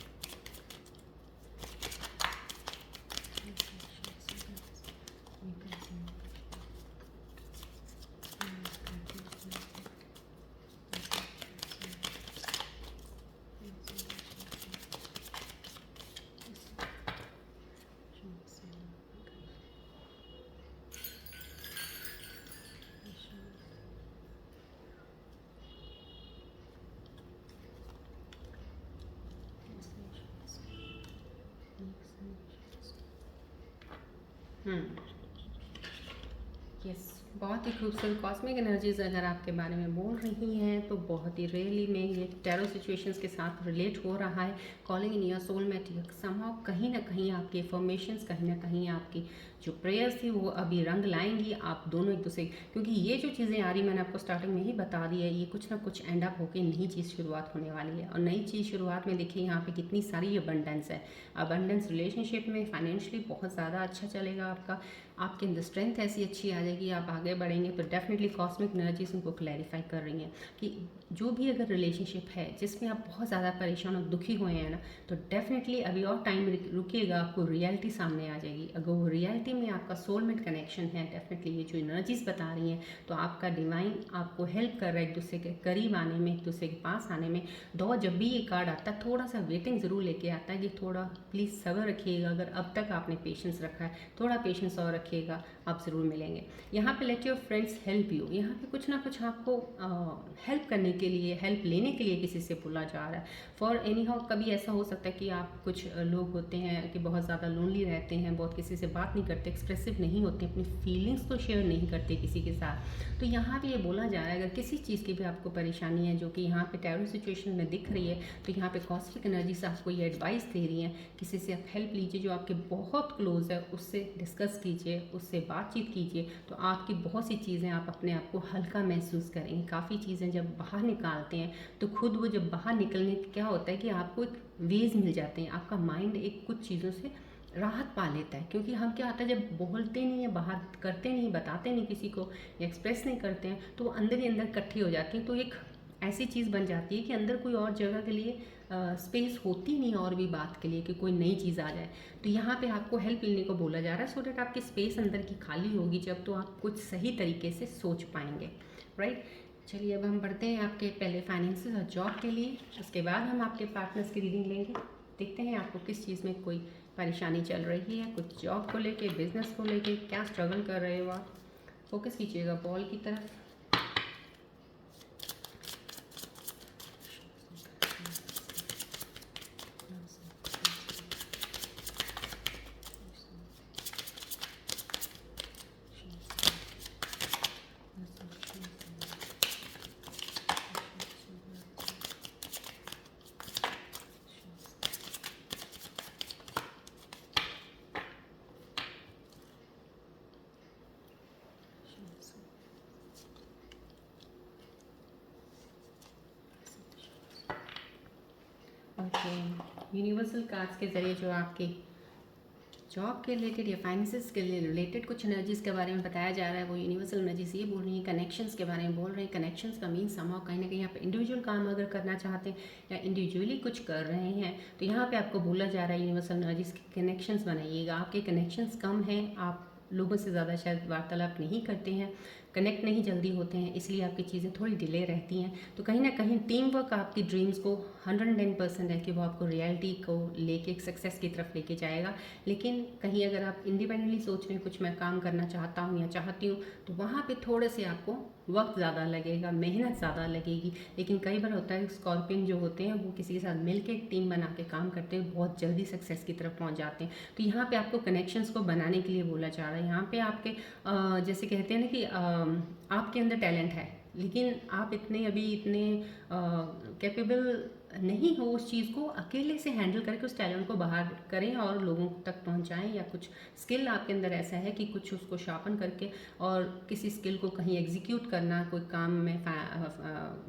यस, बहुत ही खूबसूरत कॉस्मिक एनर्जीज अगर आपके बारे में बोल रही हैं तो बहुत ही रेयरली में ये टैरो सिचुएशंस के साथ रिलेट हो रहा है। Calling in your soulmate, somehow कहीं ना कहीं आपकी इन्फॉर्मेशंस, कहीं ना कहीं आपकी जो प्रेयर्स थी वो अभी रंग लाएंगी। आप दोनों एक दूसरे, क्योंकि ये जो चीज़ें आ रही मैंने आपको स्टार्टिंग में ही बता दी है, ये कुछ ना कुछ एंड अप होकर नई चीज़ शुरुआत होने वाली है। और नई चीज़ शुरुआत में देखिए यहाँ पे कितनी सारी अबंडेंस है। अबंडेंस रिलेशनशिप में, फाइनेंशियली बहुत ज़्यादा अच्छा चलेगा आपका, आपके अंदर स्ट्रेंथ ऐसी अच्छी आ जाएगी, आप आगे बढ़ेंगे। तो डेफिनेटली कॉस्मिक एनर्जीज उनको क्लैरिफाई कर रही हैं कि जो भी अगर रिलेशनशिप है जिसमें आप बहुत ज़्यादा परेशान और दुखी हुए हैं ना, तो डेफिनेटली अभी और टाइम रुकिएगा, आपको रियलिटी सामने आ जाएगी। अगर वो रियलिटी में आपका सोलमेट कनेक्शन है, डेफिनेटली ये जो एनर्जीज बता रही हैं, तो आपका डिवाइन आपको हेल्प कर रहा है एक दूसरे के करीब आने में, एक दूसरे के पास आने में। दो जब भी ये कार्ड आता है थोड़ा सा वेटिंग ज़रूर लेके आता है कि थोड़ा प्लीज़ सब्र रखिएगा। अगर अब तक आपने पेशेंस रखा है, थोड़ा पेशेंस और रखिएगा, आप ज़रूर मिलेंगे। यहाँ पे let your friends help you, यहाँ पे कुछ ना कुछ आपको हेल्प करने के लिए, हेल्प लेने के लिए किसी से बोला जा रहा है। फॉर एनी हाउ कभी ऐसा हो सकता है कि आप, कुछ लोग होते हैं कि बहुत ज़्यादा लोनली रहते हैं, बहुत किसी से बात नहीं करते, एक्सप्रेसिव नहीं होते, अपनी फीलिंग्स को शेयर नहीं करते किसी के साथ। तो यहाँ पे ये बोला जा रहा है अगर किसी चीज़ की भी आपको परेशानी है जो कि यहाँ पे टैरो सिचुएशन में दिख रही है, तो यहाँ पे कॉस्मिक एनर्जी से आपको ये एडवाइस दे रही हैं, किसी से आप हेल्प लीजिए जो आपके बहुत क्लोज है, उससे डिस्कस कीजिए, उससे बातचीत कीजिए, तो आपकी बहुत सी चीज़ें आप अपने आप को हल्का महसूस करेंगे। काफ़ी चीज़ें जब बाहर निकालते हैं तो खुद वो जब बाहर निकलने क्या होता है कि आपको एक वेज मिल जाते हैं, आपका माइंड एक कुछ चीज़ों से राहत पा लेता है। क्योंकि हम क्या होता है जब बोलते नहीं है, बाहर करते नहीं, बताते नहीं किसी को, एक्सप्रेस नहीं करते हैं, तो वो अंदर ही अंदर इकट्ठी हो जाती है। तो एक ऐसी चीज़ बन जाती है कि अंदर कोई और जगह के लिए स्पेस होती नहीं और भी बात के लिए कि कोई नई चीज़ आ जाए। तो यहाँ पे आपको हेल्प लेने को बोला जा रहा है, सो डैट आपकी स्पेस अंदर की खाली होगी जब, तो आप कुछ सही तरीके से सोच पाएंगे। राइट, चलिए अब हम बढ़ते हैं आपके पहले फाइनेंसेस और जॉब के लिए, उसके बाद हम आपके पार्टनर्स की रीडिंग लेंगे। देखते हैं आपको किस चीज़ में कोई परेशानी चल रही है, कुछ जॉब को लेके, बिजनेस को लेके, क्या स्ट्रगल कर रहे हो आप। फोकस कीजिएगा बॉल की तरफ। ओके, यूनिवर्सल कार्ड्स के ज़रिए जो आपके जॉब के रिलेटेड या फाइनेंसिस के रिलेटेड कुछ एनर्जीज़ के बारे में बताया जा रहा है, वो यूनिवर्सल एनर्जीज ये बोल रही हैं, कनेक्शंस के बारे में बोल रहे हैं। कनेक्शंस का मीन समाव कहीं ना कहीं आप इंडिविजुअल काम अगर करना चाहते हैं या इंडिविजुअली कुछ कर रहे हैं, तो यहाँ पे आपको बोला जा रहा है यूनिवर्सल एनर्जीज के कनेक्शंस बनाइएगा। आपके कनेक्शंस कम हैं, आप लोगों से ज़्यादा शायद वार्तालाप नहीं करते हैं, कनेक्ट नहीं जल्दी होते हैं, इसलिए आपकी चीज़ें थोड़ी डिले रहती हैं। तो कहीं ना कहीं टीम वर्क आपकी ड्रीम्स को 110% है कि वो आपको रियलिटी को लेके एक सक्सेस की तरफ लेके जाएगा। लेकिन कहीं अगर आप इंडिपेंडेंटली सोच रहे हैं कुछ मैं काम करना चाहता हूँ या चाहती हूँ, तो वहाँ पे थोड़े से आपको वक्त ज़्यादा लगेगा, मेहनत ज़्यादा लगेगी। लेकिन कई बार होता है स्कॉर्पियन जो होते हैं वो किसी के साथ मिलकर एक टीम बना के काम करते हैं, बहुत जल्दी सक्सेस की तरफ पहुंच जाते हैं। तो यहाँ पे आपको कनेक्शंस को बनाने के लिए बोला जा रहा है। यहाँ पे आपके जैसे कहते हैं ना कि आपके अंदर टैलेंट है, लेकिन आप इतने कैपेबल नहीं हो उस चीज़ को अकेले से हैंडल करके उस टैलेंट को बाहर करें और लोगों तक पहुंचाएं, या कुछ स्किल आपके अंदर ऐसा है कि कुछ उसको शार्पन करके और किसी स्किल को कहीं एग्जीक्यूट करना, कोई काम में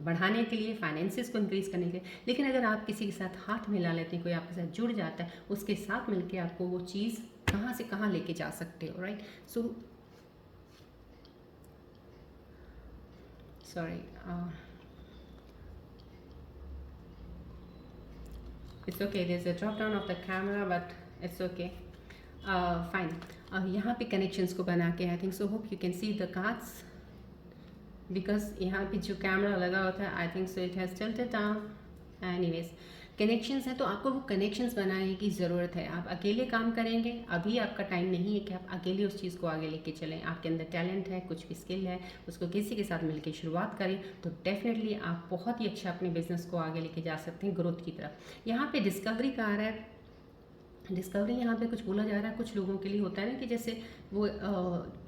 बढ़ाने के लिए, फाइनेंसिस को इंक्रीज करने के लिए। लेकिन अगर आप किसी के साथ हाथ मिला लेते हैं, कोई आपके साथ जुड़ जाता है, उसके साथ मिलकर आपको वो चीज़ कहाँ से कहाँ लेके जा सकते हो, right. So sorry, it's okay, there's a drop down of the camera but it's okay. Fine. यहाँ पे कनेक्शंस को बना के आई think so hope you can see the cards, because यहाँ पे जो कैमरा लगा होता है आई think so it has tilted down. Anyways, connections हैं तो आपको वो कनेक्शंस बनाने की ज़रूरत है। आप अकेले काम करेंगे, अभी आपका टाइम नहीं है कि आप अकेले उस चीज़ को आगे लेके चलें। आपके अंदर टैलेंट है, कुछ भी स्किल है, उसको किसी के साथ मिलकर शुरुआत करें तो डेफिनेटली आप बहुत ही अच्छा अपने बिजनेस को आगे लेके जा सकते हैं ग्रोथ की तरफ। यहाँ पे डिस्कवरी का आ रहा है। डिस्कवरी यहाँ पे कुछ बोला जा रहा है, कुछ लोगों के लिए होता है ना कि जैसे वो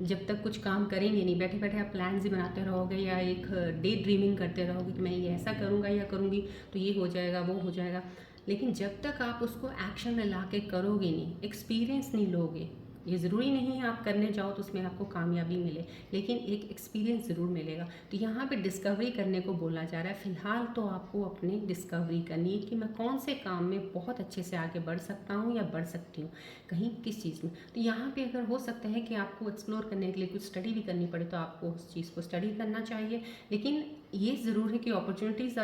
जब तक कुछ काम करेंगे नहीं, बैठे बैठे आप प्लान्स ही बनाते रहोगे या एक डे ड्रीमिंग करते रहोगे कि मैं ये ऐसा करूँगा या करूँगी तो ये हो जाएगा, वो हो जाएगा। लेकिन जब तक आप उसको एक्शन में ला के करोगे नहीं, एक्सपीरियंस नहीं लोगे, ये ज़रूरी नहीं है आप करने जाओ तो उसमें आपको कामयाबी मिले, लेकिन एक एक्सपीरियंस ज़रूर मिलेगा। तो यहाँ पे डिस्कवरी करने को बोला जा रहा है। फ़िलहाल तो आपको अपनी डिस्कवरी करनी है कि मैं कौन से काम में बहुत अच्छे से आगे बढ़ सकता हूँ या बढ़ सकती हूँ, कहीं किस चीज़ में। तो यहाँ पे अगर हो सकता है कि आपको एक्सप्लोर करने के लिए कुछ स्टडी भी करनी पड़े तो आपको उस चीज़ को स्टडी करना चाहिए। लेकिन ये ज़रूर है कि अपॉर्चुनिटीज़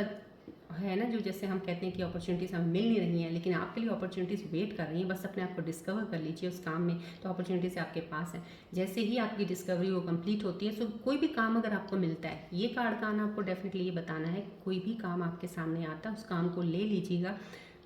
है ना, जो जैसे हम कहते हैं कि अपॉर्चुनिटीज़ हमें मिल नहीं रही हैं, लेकिन आपके लिए अपॉर्चुनिटीज़ वेट कर रही हैं। बस अपने आप को डिस्कवर कर लीजिए उस काम में, तो अपॉर्चुनिटीज़ आपके पास है। जैसे ही आपकी डिस्कवरी वो कंप्लीट होती है, सो कोई भी काम अगर आपको मिलता है, ये कार्ड का आना आपको डेफिनेटली ये बताना है, कोई भी काम आपके सामने आता है उस काम को ले लीजिएगा।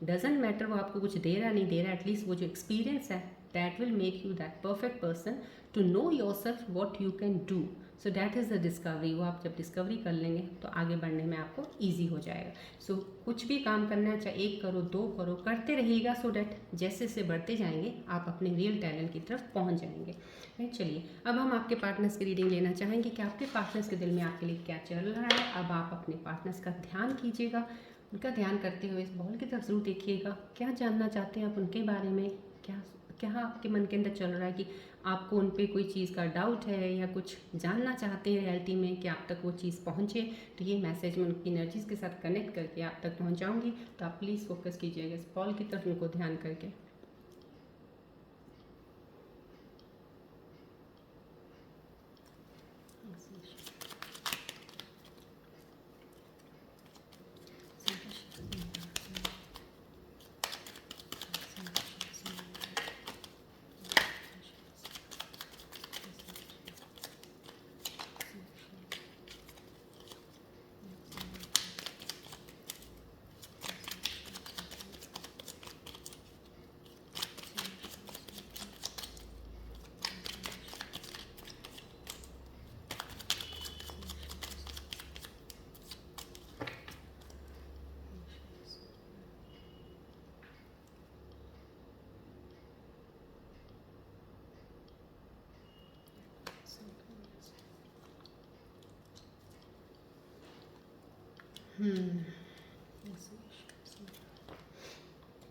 डजेंट मैटर वो आपको कुछ दे रहा नहीं दे रहा, एटलीस्ट वो जो एक्सपीरियंस है that will make you that perfect person to know yourself what you can do. So that is the discovery. वो आप जब डिस्कवरी कर लेंगे तो आगे बढ़ने में आपको ईजी हो जाएगा। सो कुछ भी काम करना है, चाहे 1 करो 2 करो, करते रहिएगा, सो डैट जैसे जैसे बढ़ते जाएंगे आप अपने रियल टैलेंट की तरफ पहुंच जाएंगे। राइट, चलिए अब हम आपके पार्टनर्स की रीडिंग लेना चाहेंगे कि आपके पार्टनर्स के दिल में आपके लिए क्या चल रहा है। अब आप अपने पार्टनर्स का ध्यान कीजिएगा, उनका ध्यान करते हुए इस बॉल की तरफ जरूर देखिएगा। क्या जानना चाहते हैं आप उनके बारे में, क्या क्या आपके मन के अंदर चल रहा है कि आपको उन पे कोई चीज़ का डाउट है या कुछ जानना चाहते हैं रियलिटी में कि आप तक वो चीज़ पहुँचे। तो ये मैसेज मैं उनकी एनर्जीज़ के साथ कनेक्ट करके आप तक पहुँचाऊँगी। तो आप प्लीज़ फोकस कीजिएगा इस बॉल की तरफ, उनको ध्यान करके।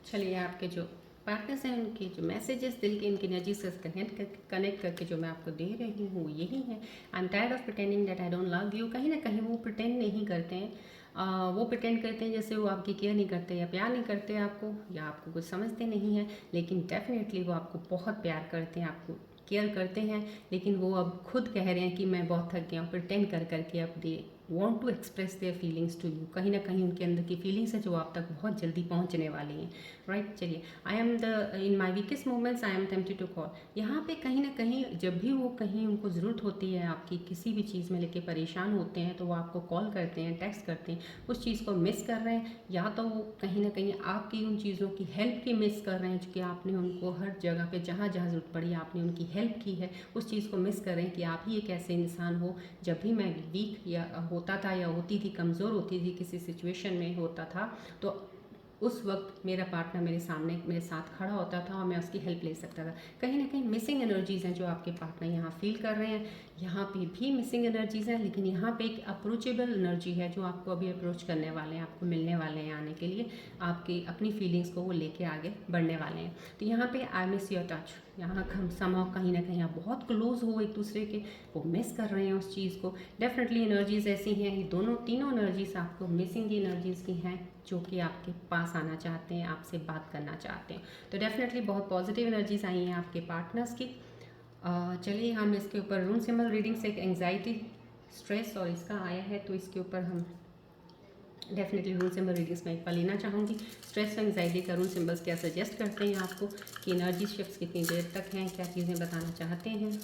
चलिए आपके जो पार्टनर्स हैं उनके जो मैसेजेस दिल के इनकी एनर्जी से कनेक्ट करके जो मैं आपको दे रही हूँ यही है। I am tired of pretending that I don't love you. कहीं ना कहीं वो प्रिटेंड नहीं करते हैं, वो प्रिटेंड करते हैं जैसे वो आपकी केयर नहीं करते या प्यार नहीं करते आपको, या आपको कुछ समझते नहीं हैं। लेकिन डेफिनेटली वो आपको बहुत प्यार करते हैं, आपको केयर करते हैं। लेकिन वो अब खुद कह रहे हैं कि मैं बहुत थक गया हूँ, प्रिटेंड कर करके अपने want to express their feelings to you. कहीं ना कहीं उनके अंदर की फीलिंग्स है जो आप तक बहुत जल्दी पहुंचने वाली हैं, राइट। चलिए, I am the in my weakest moments I am tempted to call. यहाँ पे कहीं ना कहीं जब भी वो कहीं उनको ज़रूरत होती है आपकी किसी भी चीज़ में लेके परेशान होते हैं, तो वो आपको कॉल करते हैं, टेक्स्ट करते हैं, उस चीज़ को मिस कर रहे हैं, या तो वो कहीं ना कहीं आपकी उन चीज़ों की हेल्प की मिस कर रहे हैं, चूँकि आपने उनको हर जगह पे जहाँ जहाँ ज़रूरत पड़ी आपने उनकी हेल्प की है, उस चीज़ को मिस कर रहे हैं कि आप ही एक ऐसे इंसान हो, जब भी मैं वीक या होता था या होती थी, कमज़ोर होती थी, किसी सिचुएशन में होता था, तो उस वक्त मेरा पार्टनर मेरे सामने मेरे साथ खड़ा होता था और मैं उसकी हेल्प ले सकता था। कहीं ना कहीं मिसिंग एनर्जीज़ हैं जो आपके पार्टनर यहाँ फील कर रहे हैं। यहाँ पे भी मिसिंग एनर्जीज़ हैं, लेकिन यहाँ पे एक अप्रोचेबल एनर्जी है जो आपको अभी अप्रोच करने वाले हैं, आपको मिलने वाले हैं आने के लिए, आपकी अपनी फीलिंग्स को वो लेके आगे बढ़ने वाले हैं। तो यहाँ पे आई मिस योर टच, यहाँ हम समाव कहीं ना कहीं आप बहुत क्लोज हो एक दूसरे के, वो मिस कर रहे हैं उस चीज़ को। डेफिनेटली एनर्जीज़ ऐसी हैं, ये दोनों तीनों एनर्जीज़ आपको मिसिंग एनर्जीज़ की हैं जो कि आपके पास आना चाहते हैं, आपसे बात करना चाहते हैं। तो डेफिनेटली बहुत पॉजिटिव एनर्जीज़ आई हैं आपके पार्टनर्स की। चलिए हम इसके ऊपर रूम सिंबल रीडिंग से एंग्जाइटी, स्ट्रेस और इसका आया है, तो इसके ऊपर हम डेफिनेटली रूल सिंबल रीडिंग्स में एक बार लेना चाहूँगी। स्ट्रेस और एंग्जाइटी का रूल सिंबल्स क्या सजेस्ट करते हैं आपको, कि एनर्जी शिफ्ट्स कितनी देर तक हैं, क्या चीज़ें बताना चाहते हैं।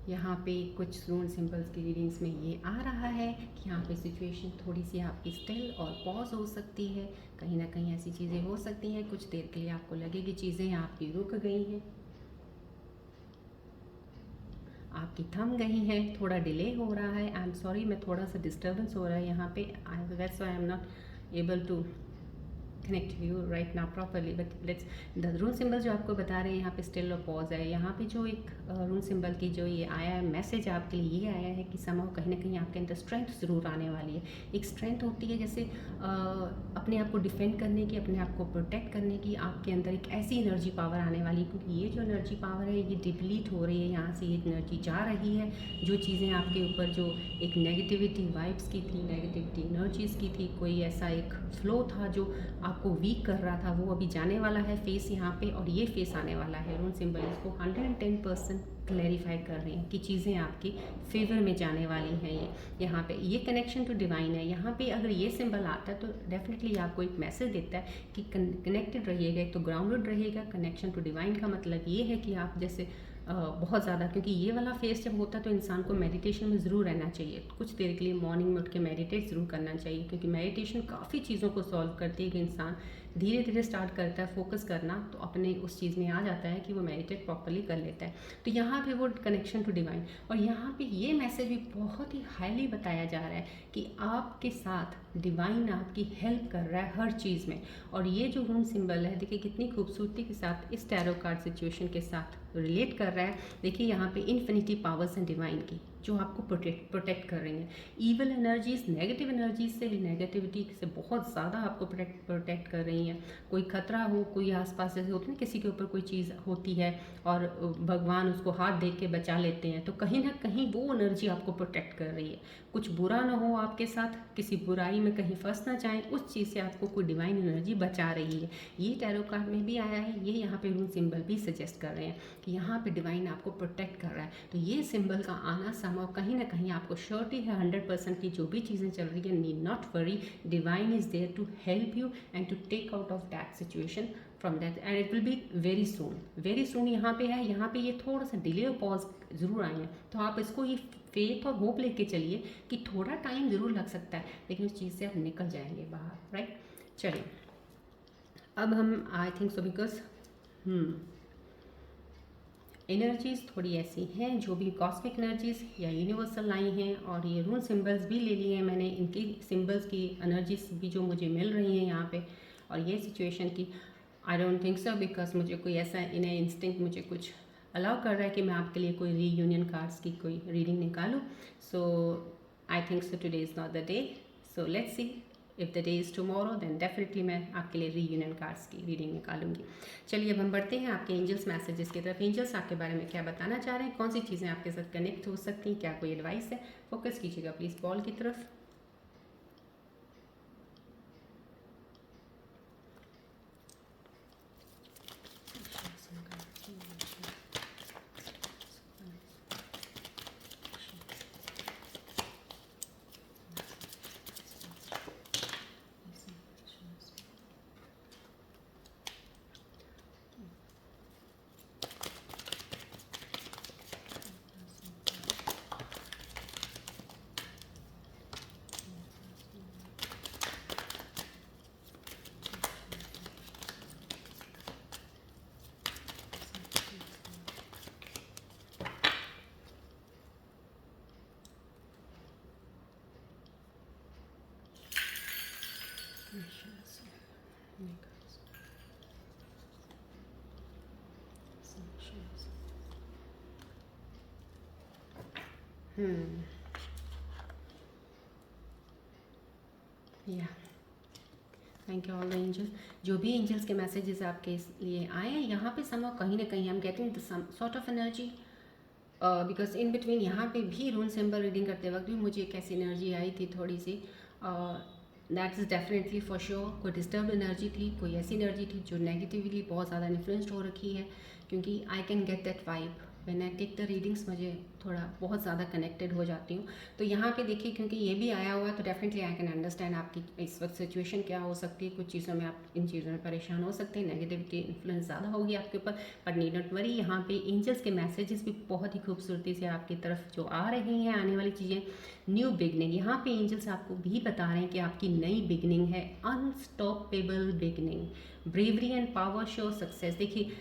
यहाँ पे कुछ रूल सिंबल्स की रीडिंग्स में ये आ रहा है कि यहाँ पे सिचुएशन थोड़ी सी आपकी स्टिल और पॉज हो सकती है। कहीं ना कहीं ऐसी चीज़ें हो सकती हैं, कुछ देर के लिए आपको लगे कि चीज़ें आपकी रुक गई हैं, आपकी थम गई हैं, थोड़ा डिले हो रहा है। आई एम सॉरी, मैं थोड़ा सा डिस्टर्बेंस हो रहा है यहाँ पे, that's why I am not able to connect you right now properly, but let's the rule symbol जो आपको बता रहे हैं यहाँ पे स्टिल और पॉज है। यहाँ पे जो एक रूल सिंबल की जो ये आया है मैसेज आपके लिए, ये आया है कि समाव कहीं ना कहीं आपके अंदर स्ट्रेंथ ज़रूर आने वाली है। एक स्ट्रेंथ होती है जैसे अपने आप को डिफेंड करने की, अपने आप को प्रोटेक्ट करने की, आपके अंदर एक ऐसी एनर्जी पावर आने वाली है, क्योंकि ये जो एनर्जी पावर है ये डिप्लीट हो रही है, यहाँ से ये एनर्जी जा रही है। जो चीज़ें आपके ऊपर जो एक नेगेटिविटी वाइब्स की थी, नेगेटिविटी एनर्जीज़ की थी, कोई ऐसा एक फ्लो था जो आपको वीक कर रहा था, वो अभी जाने वाला है फेस यहाँ पे, और ये फेस आने वाला है। रूल सिंबल इसको 110% क्लैरिफाई कर रहे हैं कि चीज़ें आपकी फेवर में जाने वाली हैं। ये यहाँ पे ये कनेक्शन टू डिवाइन है। यहाँ पे अगर ये सिंबल आता है तो डेफिनेटली आपको एक मैसेज देता है कि कनेक्टेड रहिएगा, एक तो ग्राउंडेड रहिएगा। कनेक्शन टू डिवाइन का मतलब ये है कि आप जैसे बहुत ज़्यादा, क्योंकि ये वाला फेस जब होता है तो इंसान को मेडिटेशन में ज़रूर रहना चाहिए, कुछ देर के लिए मॉर्निंग में उठ के मेडिटेट ज़रूर करना चाहिए, क्योंकि मेडिटेशन काफ़ी चीज़ों को सॉल्व करती है कि इंसान धीरे धीरे स्टार्ट करता है फोकस करना, तो अपने उस चीज़ में आ जाता है कि वो मेडिटेट प्रॉपर्ली कर लेता है। तो यहाँ पे वो कनेक्शन टू डिवाइन, और यहाँ पे ये मैसेज भी बहुत ही हाईली बताया जा रहा है कि आपके साथ डिवाइन आपकी हेल्प कर रहा है हर चीज़ में। और ये जो रूम सिंबल है देखिए कितनी खूबसूरती के साथ इस टैरो कार्ड सिचुएशन के साथ रिलेट कर रहा है। देखिए यहाँ पे इन्फिनिटी पावर्स हैं डिवाइन की जो आपको प्रोटेक्ट कर रही हैं। ईवल एनर्जीज, नेगेटिव एनर्जीज से, नेगेटिविटी से बहुत ज़्यादा आपको प्रोटेक्ट कर रही हैं। कोई खतरा हो, कोई आसपास जैसे होती है ना किसी के ऊपर कोई चीज़ होती है और भगवान उसको हाथ देख के बचा लेते हैं, तो कहीं ना कहीं वो एनर्जी आपको प्रोटेक्ट कर रही है। कुछ बुरा ना हो आपके साथ, किसी बुराई में कहीं फंस ना जाएं, उस चीज़ से आपको कोई डिवाइन एनर्जी बचा रही है। ये टैरो कार्ड में भी आया है, ये यहाँ पे रूल सिंबल भी सजेस्ट कर रहे हैं कि यहाँ पे डिवाइन आपको प्रोटेक्ट कर रहा है। तो ये सिंबल का आना समाव कहीं ना कहीं आपको श्योरिटी है 100% की जो भी चीज़ें चल रही है, need not worry, divine is there to help you and to take out of that situation from that, and it will be very soon. Very soon यहाँ पे है। यहाँ पे ये थोड़ा सा डिले और पॉज ज़रूर आए हैं, तो आप इसको ये फेथ और होप लेके चलिए कि थोड़ा टाइम ज़रूर लग सकता है, लेकिन उस चीज़ से आप निकल जाएंगे बाहर, राइट। चलिए अब हम आई थिंक सो बिकॉज एनर्जीज़ थोड़ी ऐसी हैं जो भी कॉस्मिक एनर्जीज़ या यूनिवर्सल आई हैं, और ये रूल सिंबल्स भी ले लिए हैं मैंने, इनकी सिंबल्स की एनर्जीज भी जो मुझे मिल रही हैं यहाँ पे, और ये सिचुएशन की I don't think so because मुझे कोई ऐसा इन्हें इंस्टिंक्ट मुझे कुछ अलाउ कर रहा है कि मैं आपके लिए कोई रीयूनियन कार्ड्स की कोई रीडिंग निकालूँ। So I think so today is not the day, so let's see if the day is tomorrow then definitely मैं आपके लिए रीयूनियन कार्ड्स की रीडिंग निकालूंगी। चलिए अब हम बढ़ते हैं आपके एंजल्स मैसेजेस की तरफ। एंजल्स आपके बारे में क्या बताना चाह रहे हैं, कौन सी चीज़ें आपके साथ कनेक्ट हो सकती हैं, क्या कोई एडवाइस है, फोकस कीजिएगा प्लीज़ बॉल की तरफ। या thank you all the angels. जो भी एंजल्स के मैसेजेस आपके लिए आए हैं यहाँ पे समझो कहीं ना कहीं हम getting the some sort of energy, because in between यहाँ पे भी रून सिंबल रीडिंग करते वक्त भी मुझे एक ऐसी एनर्जी आई थी थोड़ी सी, that is definitely for sure कोई डिस्टर्ब एनर्जी थी, कोई ऐसी एनर्जी थी जो नेगेटिवली बहुत ज़्यादा इन्फ्लुएंस्ड हो रखी है, क्योंकि I can get that vibe when I take the readings, मुझे थोड़ा बहुत ज़्यादा कनेक्टेड हो जाती हूँ। तो यहाँ पे देखिए क्योंकि ये भी आया हुआ है तो डेफिनेटली आई कैन अंडरस्टैंड आपकी इस वक्त सिचुएशन क्या हो सकती है। कुछ चीज़ों में आप इन चीज़ों में परेशान हो सकते हैं, नेगेटिविटी इन्फ्लुएंस ज़्यादा होगी आपके ऊपर, बट नीड नॉट वरी। यहाँ पे एंजल्स के मैसेजेस भी बहुत ही खूबसूरती से आपकी तरफ जो आ रही हैं, आने वाली चीज़ें, न्यू बिगनिंग। यहाँ पे एंजल्स आपको भी बता रहे हैं कि आपकी नई बिगनिंग है, unstoppable beginning, bravery and power show success. देखिए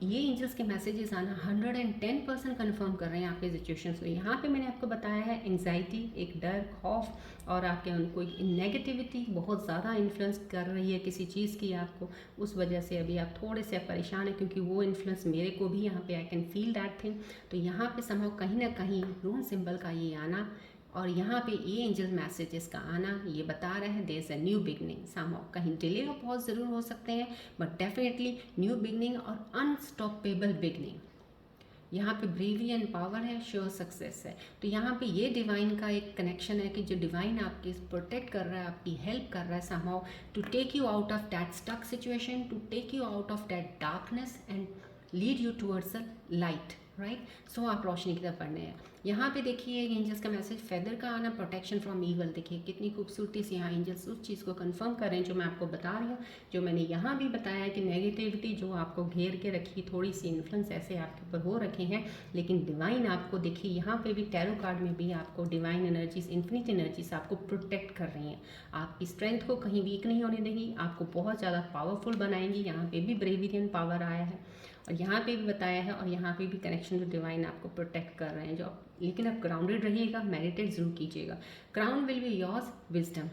ये एंजल्स के मैसेजेस आना 110% कन्फर्म कर रहे हैं आपके सिचुएशंस को। यहाँ पे मैंने आपको बताया है एंग्जाइटी, एक डर, खौफ और आपके उनको नेगेटिविटी बहुत ज़्यादा इन्फ्लुएंस कर रही है किसी चीज़ की आपको, उस वजह से अभी आप थोड़े से परेशान हैं, क्योंकि वो इन्फ्लुएंस मेरे को भी यहाँ पे I can feel that thing. तो यहाँ पे समझो कहीं ना कहीं रून सिंबल का ये आना और यहाँ पे ये एंजल मैसेजेस का आना ये बता रहा है there is a new beginning. Somehow कहीं डिले और पॉज ज़रूर हो सकते हैं, बट डेफिनेटली न्यू बिगनिंग और अनस्टॉपेबल बिगनिंग। यहाँ पे ब्रेवरी एंड पावर है, श्योर सक्सेस है। तो यहाँ पे ये डिवाइन का एक कनेक्शन है कि जो डिवाइन आपकी प्रोटेक्ट कर रहा है, आपकी हेल्प कर रहा है somehow to take you out of that stuck situation, to take you out of that darkness and lead you towards a light, right. So आप रोशनी की तरफ बढ़ने हैं। यहाँ पे देखिए एंजल्स का मैसेज फेदर का आना, प्रोटेक्शन फ्रॉम ईवल। देखिए कितनी खूबसूरती से यहाँ एंजल्स उस चीज़ को कंफर्म कर रहे हैं जो मैं आपको बता रही हूँ, जो मैंने यहाँ भी बताया कि नेगेटिविटी जो आपको घेर के रखी, थोड़ी सी इन्फ्लुएंस ऐसे आपके ऊपर हो रखे हैं, लेकिन डिवाइन आपको देखिए यहाँ पे भी टैरो कार्ड में भी आपको डिवाइन एनर्जीज, इन्फिनिट एनर्जीज आपको प्रोटेक्ट कर रही हैं, आपकी स्ट्रेंथ को कहीं वीक नहीं होने देंगी, आपको बहुत ज़्यादा पावरफुल बनाएंगी। यहाँ पे भी ब्रेवरी एंड पावर आया है और यहाँ पे भी बताया है, और यहाँ पे भी कनेक्शन विद डिवाइन आपको प्रोटेक्ट कर रहे हैं जो, लेकिन आप ग्राउंडेड रहिएगा, मेडिटेट जरूर कीजिएगा। Crown will be yours, wisdom,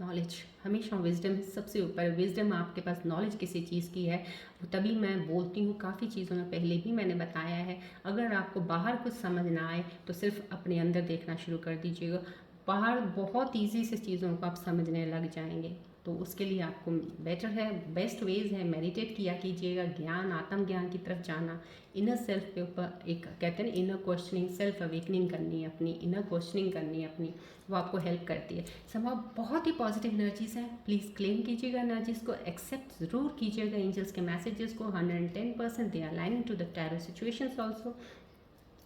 knowledge, हमेशा विजडम सबसे ऊपर। विजडम आपके पास नॉलेज किसी चीज़ की है, तभी मैं बोलती हूँ। काफ़ी चीज़ों में पहले भी मैंने बताया है, अगर आपको बाहर कुछ समझ ना आए तो सिर्फ अपने अंदर देखना शुरू कर दीजिएगा, बाहर बहुत ईजी से चीज़ों को आप समझने लग जाएंगे। तो उसके लिए आपको बेटर है, बेस्ट वेज है, मेडिटेट किया कीजिएगा, ज्ञान, आत्मज्ञान की तरफ जाना, इनर सेल्फ के ऊपर एक कहते हैं इनर क्वेश्चनिंग, सेल्फ अवेकनिंग करनी है अपनी, इनर क्वेश्चनिंग करनी है अपनी, वो आपको हेल्प करती है। संभव बहुत ही पॉजिटिव एनर्जीज हैं, प्लीज़ क्लेम कीजिएगा एनर्जीज को, एक्सेप्ट ज़रूर कीजिएगा एंजल्स के मैसेजेस को। 110% they are aligning to the tarot situations also.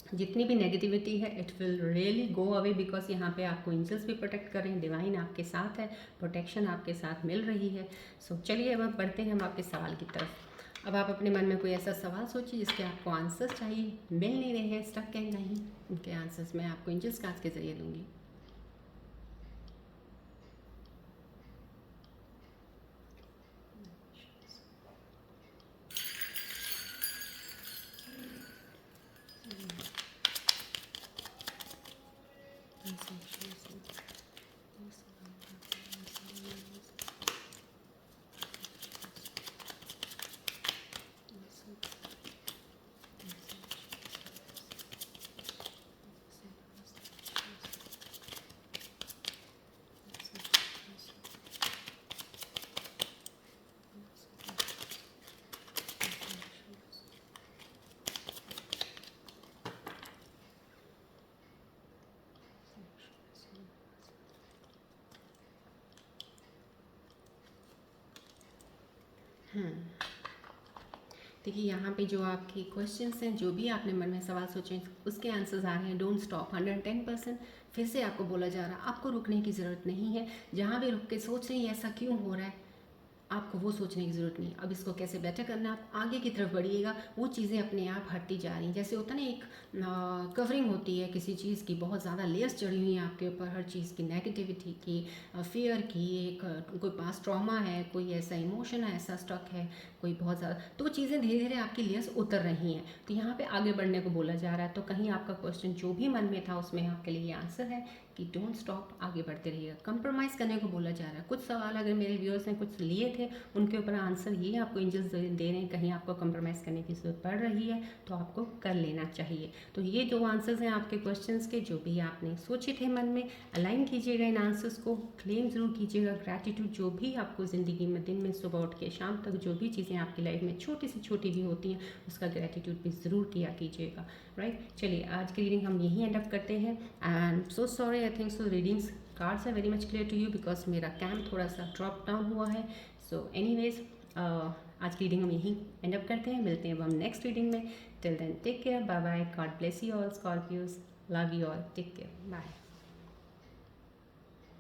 जितनी भी नेगेटिविटी है it will really go away, because यहाँ पे आपको एंजल्स भी प्रोटेक्ट कर रहे हैं, डिवाइन आपके साथ है, प्रोटेक्शन आपके साथ मिल रही है। सो चलिए अब आप बढ़ते हैं हम आपके सवाल की तरफ। अब आप अपने मन में कोई ऐसा सवाल सोचिए जिसके आपको आंसर्स चाहिए, मिल नहीं रहे हैं, स्टक है कहीं, उनके आंसर्स मैं आपको एंजल्स कार्ड्स के जरिए दूंगी। देखिए यहाँ पे जो आपके क्वेश्चंस हैं, जो भी आपने मन में सवाल सोचे उसके आंसर्स आ रहे हैं। Don't stop, 110%। फिर से आपको बोला जा रहा है आपको रुकने की ज़रूरत नहीं है। जहाँ भी रुक के सोच रही हैं ऐसा क्यों हो रहा है, आपको वो सोचने की ज़रूरत नहीं। अब इसको कैसे बेटर करना, आप आगे की तरफ बढ़िएगा, वो चीज़ें अपने आप हटती जा रही हैं। जैसे होता है ना, एक कवरिंग होती है किसी चीज़ की, बहुत ज़्यादा लेयर्स चढ़ी हुई हैं आपके ऊपर, हर चीज़ की, नेगेटिविटी की, फियर की, एक कोई पास ट्रॉमा है, कोई ऐसा इमोशन है, ऐसा स्टक है, कोई बहुत ज़्यादा, तो वो चीज़ें धीरे धीरे आपकी लेयर्स उतर रही हैं। तो यहाँ पे आगे बढ़ने को बोला जा रहा है। तो कहीं आपका क्वेश्चन जो भी मन में था उसमें आपके लिए आंसर है कि डोंट स्टॉप, आगे बढ़ते रहिएगा। कंप्रोमाइज़ करने को बोला जा रहा है। कुछ सवाल अगर मेरे व्यूअर्स ने कुछ लिए थे, उनके ऊपर आंसर ये आपको एंजल्स दे रहे हैं, कहीं आपको कंप्रोमाइज़ करने की ज़रूरत पड़ रही है तो आपको कर लेना चाहिए। तो ये जो आंसर्स हैं आपके क्वेश्चंस के, जो भी आपने सोचे थे मन में, अलाइन कीजिएगा इन आंसर्स को, क्लेम ज़रूर कीजिएगा। ग्रैटिट्यूड, जो भी आपको ज़िंदगी में दिन में सुबह उठ के शाम तक जो भी चीज़ें आपकी लाइफ में छोटी से छोटी भी होती हैं, उसका ग्रैटिट्यूड भी ज़रूर किया कीजिएगा। राइट, चलिए आज की रीडिंग हम यहीं एंड अप करते हैं। And so sorry, I think so readings cards are very much clear to you because मेरा कैंप थोड़ा सा ड्रॉप डाउन हुआ है। सो एनीवेज, आज की रीडिंग हम यहीं एंड अप करते हैं। मिलते हैं अब हम नेक्स्ट रीडिंग में। Till then take care, bye bye, God bless you all Scorpios, love you all, take care, bye.